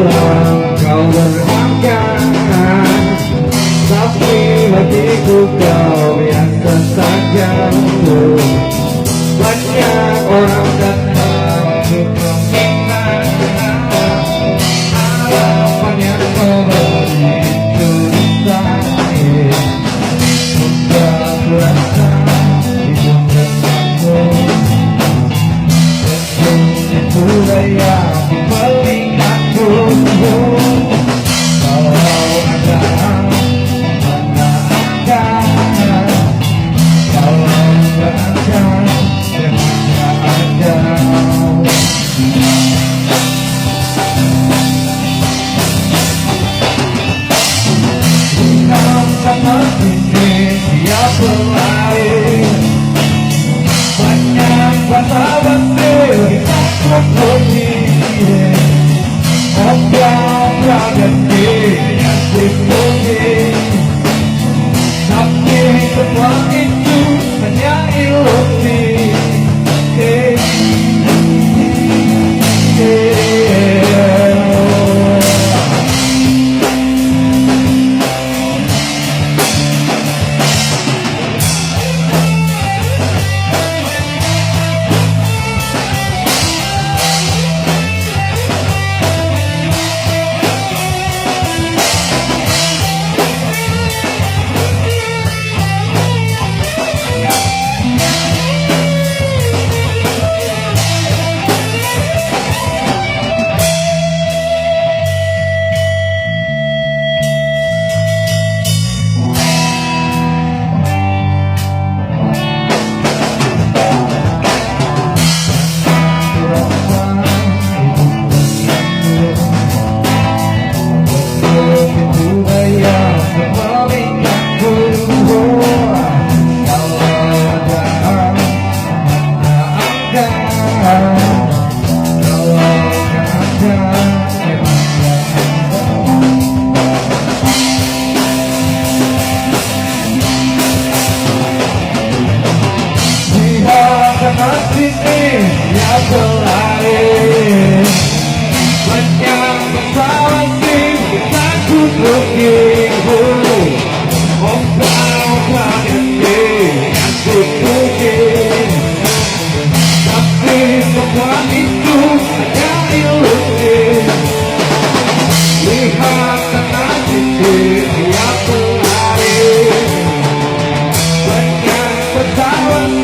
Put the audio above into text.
pulang kau berangkat, tapi bagiku kau biasa saja. Banyak orang datang untuk meminta harapannya kau begitu disayang. Sudah kurasa hidup denganmu, itu daya melihatku. Kalau ada mana ada, kalau nggak ada ya nggak ada. Hitam sama ini dia berlari, banyak basa-basi takut bunyi. Obyang ganti yang dipuji, tapi semua itu hanya ilusi. Dia berlari, banyak basa-basi takut begitu. Ombak ganti yang dipuji, tapi semua itu hanya ilusi. Lihat sana sini dia berlari, banyak basa-basi